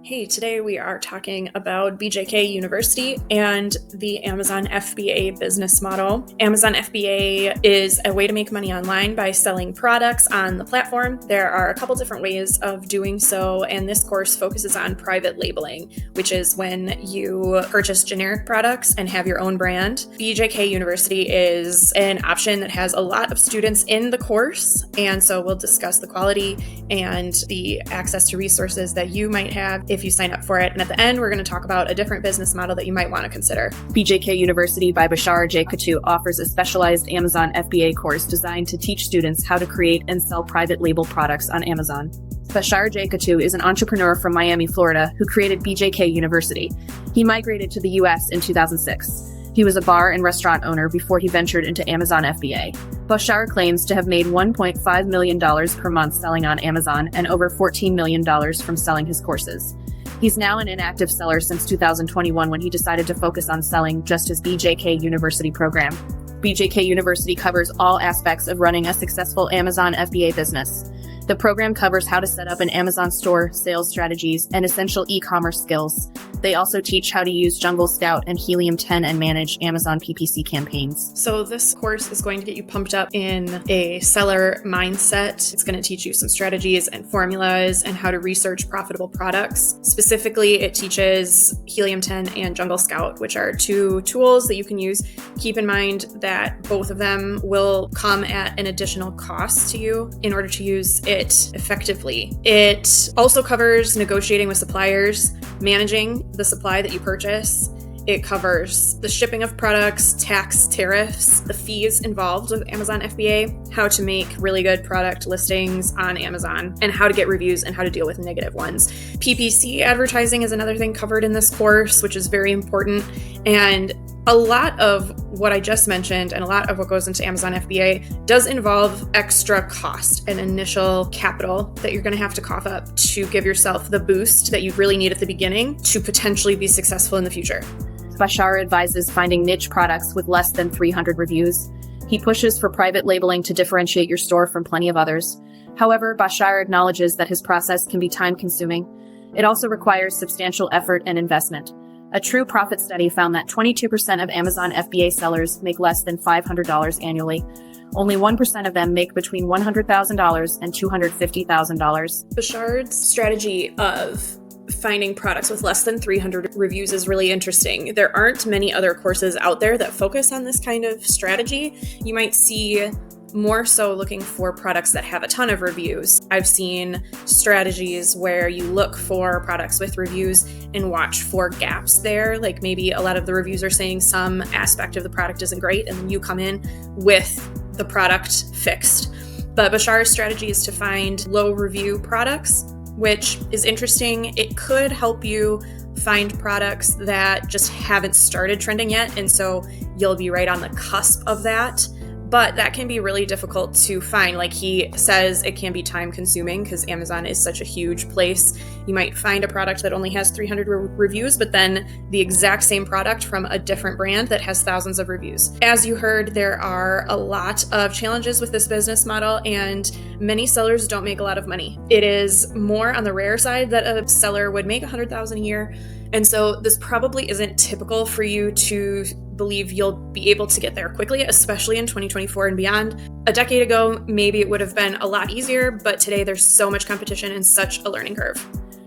Hey, today we are talking about BJK University and the Amazon FBA business model. Amazon FBA is a way to make money online by selling products on the platform. There are a couple different ways of doing so, and this course focuses on private labeling, which is when you purchase generic products and have your own brand. BJK University is an option that has a lot of students in the course, and so we'll discuss the quality and the access to resources that you might have if you sign up for it. And at the end, we're going to talk about a different business model that you might want to consider. BJK University by Bashar Katou offers a specialized Amazon FBA course designed to teach students how to create and sell private label products on Amazon. Bashar Katou is an entrepreneur from Miami, Florida, who created BJK University. He migrated to the U.S. in 2006. He was a bar and restaurant owner before he ventured into Amazon FBA. Bashar claims to have made $1.5 million per month selling on Amazon and over $14 million from selling his courses. He's now an inactive seller since 2021 when he decided to focus on selling just his BJK University program. BJK University covers all aspects of running a successful Amazon FBA business. The program covers how to set up an Amazon store, sales strategies, and essential e-commerce skills. They also teach how to use Jungle Scout and Helium-10 and manage Amazon PPC campaigns. So this course is going to get you pumped up in a seller mindset. It's going to teach you some strategies and formulas and how to research profitable products. Specifically, it teaches Helium-10 and Jungle Scout, which are two tools that you can use. Keep in mind that both of them will come at an additional cost to you in order to use it effectively. It also covers negotiating with suppliers, managing the supply that you purchase. It covers the shipping of products, tax, tariffs, the fees involved with Amazon FBA, how to make really good product listings on Amazon, and how to get reviews and how to deal with negative ones. PPC advertising is another thing covered in this course, which is very important. And a lot of what I just mentioned and a lot of what goes into Amazon FBA does involve extra cost and initial capital that you're going to have to cough up to give yourself the boost that you really need at the beginning to potentially be successful in the future. Bashar advises finding niche products with less than 300 reviews. He pushes for private labeling to differentiate your store from plenty of others. However, Bashar acknowledges that his process can be time-consuming. It also requires substantial effort and investment. A true profit study found that 22% of Amazon FBA sellers make less than $500 annually. Only 1% of them make between $100,000 and $250,000. Bashar's strategy of finding products with less than 300 reviews is really interesting. There aren't many other courses out there that focus on this kind of strategy. You might see more so looking for products that have a ton of reviews. I've seen strategies where you look for products with reviews and watch for gaps there. Like maybe a lot of the reviews are saying some aspect of the product isn't great, and then you come in with the product fixed. But Bashar's strategy is to find low review products, which is interesting. It could help you find products that just haven't started trending yet, and so you'll be right on the cusp of that. But that can be really difficult to find. Like he says, it can be time consuming because Amazon is such a huge place. You might find a product that only has 300 reviews, but then the exact same product from a different brand that has thousands of reviews. As you heard, there are a lot of challenges with this business model, and many sellers don't make a lot of money. It is more on the rare side that a seller would make $100,000 a year. And so this probably isn't typical for you to believe you'll be able to get there quickly, especially in 2024 and beyond. A decade ago, maybe it would have been a lot easier, but today there's so much competition and such a learning curve.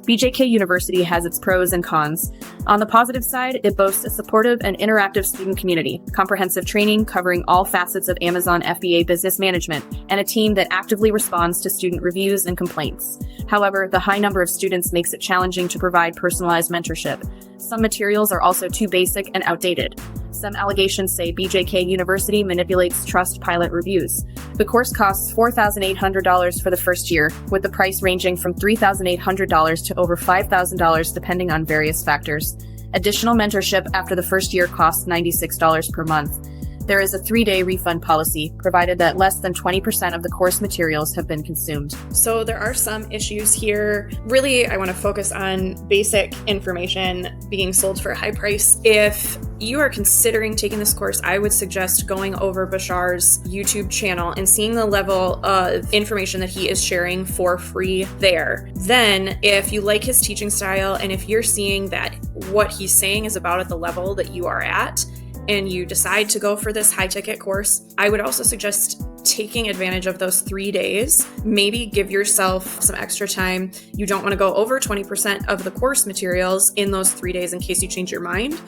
BJK University has its pros and cons. On the positive side, it boasts a supportive and interactive student community, comprehensive training covering all facets of Amazon FBA business management, and a team that actively responds to student reviews and complaints. However, the high number of students makes it challenging to provide personalized mentorship. Some materials are also too basic and outdated. Some allegations say BJK University manipulates Trustpilot reviews. The course costs $4,800 for the first year, with the price ranging from $3,800 to over $5,000 depending on various factors. Additional mentorship after the first year costs $96 per month. There is a 3-day refund policy, provided that less than 20% of the course materials have been consumed. So there are some issues here. Really, I want to focus on basic information being sold for a high price. If you are considering taking this course, I would suggest going over Bashar's YouTube channel and seeing the level of information that he is sharing for free there. Then, if you like his teaching style and if you're seeing that what he's saying is about at the level that you are at, and you decide to go for this high ticket course, I would also suggest taking advantage of those 3 days. Maybe give yourself some extra time. You don't want to go over 20% of the course materials in those 3 days in case you change your mind,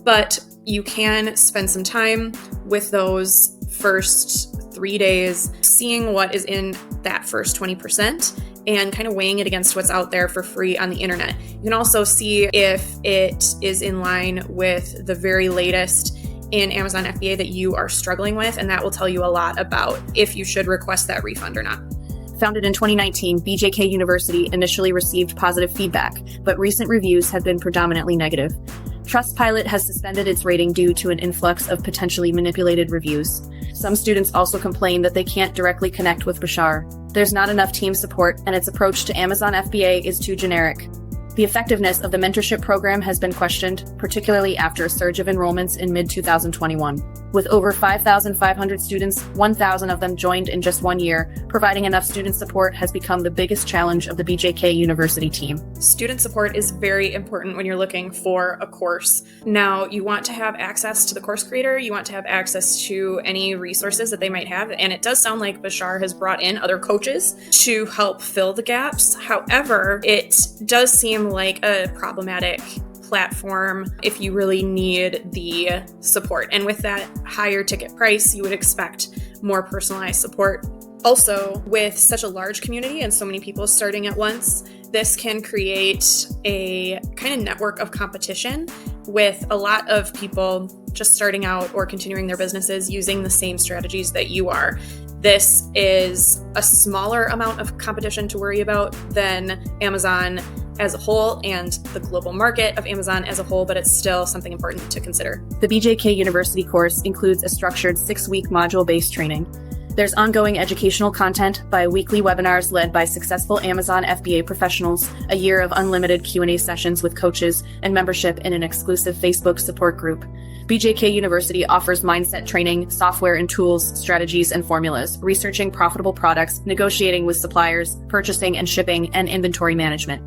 but you can spend some time with those first 3 days, seeing what is in that first 20% and kind of weighing it against what's out there for free on the internet. You can also see if it is in line with the very latest in Amazon FBA that you are struggling with, and that will tell you a lot about if you should request that refund or not. Founded in 2019, BJK University initially received positive feedback, but recent reviews have been predominantly negative. Trustpilot has suspended its rating due to an influx of potentially manipulated reviews. Some students also complain that they can't directly connect with Bashar. There's not enough team support, and its approach to Amazon FBA is too generic. The effectiveness of the mentorship program has been questioned, particularly after a surge of enrollments in mid-2021. With over 5,500 students, 1,000 of them joined in just 1 year. Providing enough student support has become the biggest challenge of the BJK University team. Student support is very important when you're looking for a course. Now, you want to have access to the course creator, you want to have access to any resources that they might have, and it does sound like Bashar has brought in other coaches to help fill the gaps. However, it does seem like a problematic platform if you really need the support. And with that higher ticket price, you would expect more personalized support. Also, with such a large community and so many people starting at once, this can create a kind of network of competition with a lot of people just starting out or continuing their businesses using the same strategies that you are. This is a smaller amount of competition to worry about than Amazon as a whole and the global market of Amazon as a whole, but it's still something important to consider. The BJK University course includes a structured 6-week module-based training. There's ongoing educational content, bi-weekly webinars led by successful Amazon FBA professionals, a year of unlimited Q&A sessions with coaches, and membership in an exclusive Facebook support group. BJK University offers mindset training, software and tools, strategies and formulas, researching profitable products, negotiating with suppliers, purchasing and shipping, and inventory management.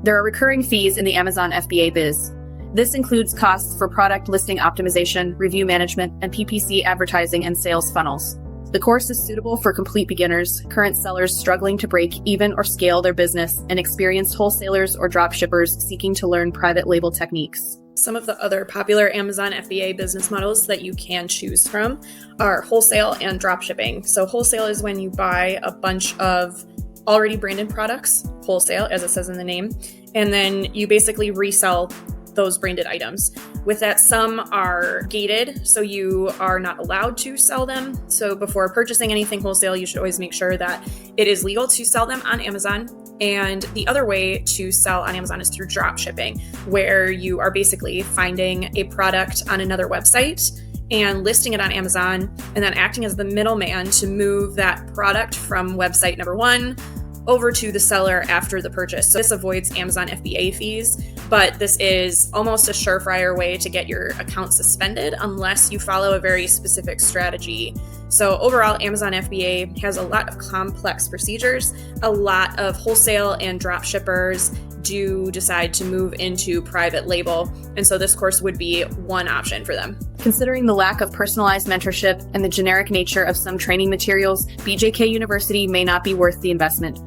There are recurring fees in the Amazon FBA biz. This includes costs for product listing optimization, review management, and PPC advertising and sales funnels. The course is suitable for complete beginners, current sellers struggling to break even or scale their business, and experienced wholesalers or dropshippers seeking to learn private label techniques. Some of the other popular Amazon FBA business models that you can choose from are wholesale and dropshipping. So wholesale is when you buy a bunch of already branded products, wholesale, as it says in the name, and then you basically resell those branded items. With that, some are gated, so you are not allowed to sell them. So before purchasing anything wholesale, you should always make sure that it is legal to sell them on Amazon. And the other way to sell on Amazon is through drop shipping, where you are basically finding a product on another website and listing it on Amazon and then acting as the middleman to move that product from website number one over to the seller after the purchase. So this avoids Amazon FBA fees, but this is almost a surefire way to get your account suspended unless you follow a very specific strategy. So overall, Amazon FBA has a lot of complex procedures. A lot of wholesale and drop shippers do decide to move into private label, and so this course would be one option for them. Considering the lack of personalized mentorship and the generic nature of some training materials, BJK University may not be worth the investment.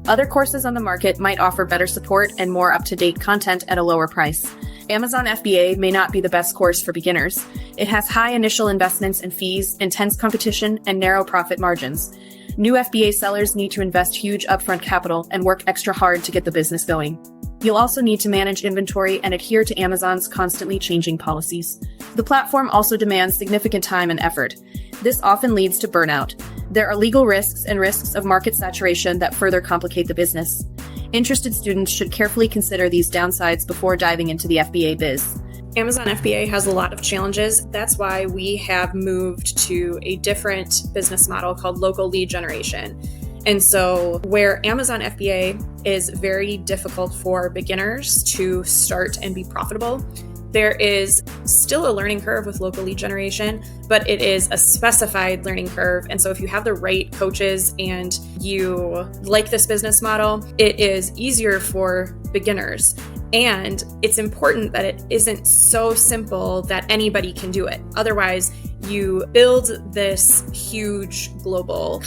Other courses on the market might offer better support and more up-to-date content at a lower price. Amazon FBA may not be the best course for beginners. It has high initial investments and fees, intense competition, and narrow profit margins. New FBA sellers need to invest huge upfront capital and work extra hard to get the business going. You'll also need to manage inventory and adhere to Amazon's constantly changing policies. The platform also demands significant time and effort. This often leads to burnout. There are legal risks and risks of market saturation that further complicate the business. Interested students should carefully consider these downsides before diving into the FBA biz. Amazon FBA has a lot of challenges. That's why we have moved to a different business model called local lead generation. And so where Amazon FBA is very difficult for beginners to start and be profitable, there is still a learning curve with local lead generation, but it is a specified learning curve. And so if you have the right coaches and you like this business model, it is easier for beginners. And it's important that it isn't so simple that anybody can do it. Otherwise, you build this huge global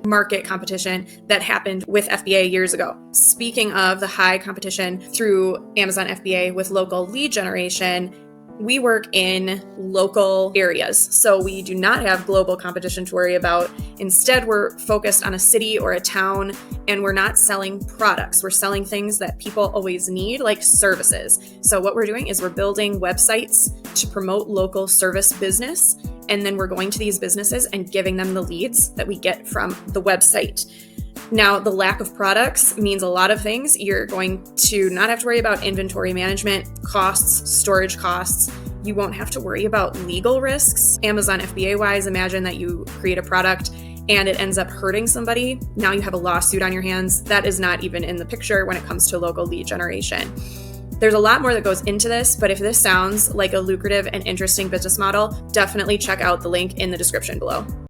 market competition that happened with FBA years ago. Speaking of the high competition through Amazon FBA with local lead generation, we work in local areas. So we do not have global competition to worry about. Instead, we're focused on a city or a town, and we're not selling products. We're selling things that people always need, like services. So what we're doing is we're building websites to promote local service business. And then we're going to these businesses and giving them the leads that we get from the website. Now, the lack of products means a lot of things. You're going to not have to worry about inventory management costs, storage costs. You won't have to worry about legal risks. Amazon FBA wise, imagine that you create a product and it ends up hurting somebody. Now you have a lawsuit on your hands. That is not even in the picture when it comes to local lead generation. There's a lot more that goes into this, but if this sounds like a lucrative and interesting business model, definitely check out the link in the description below.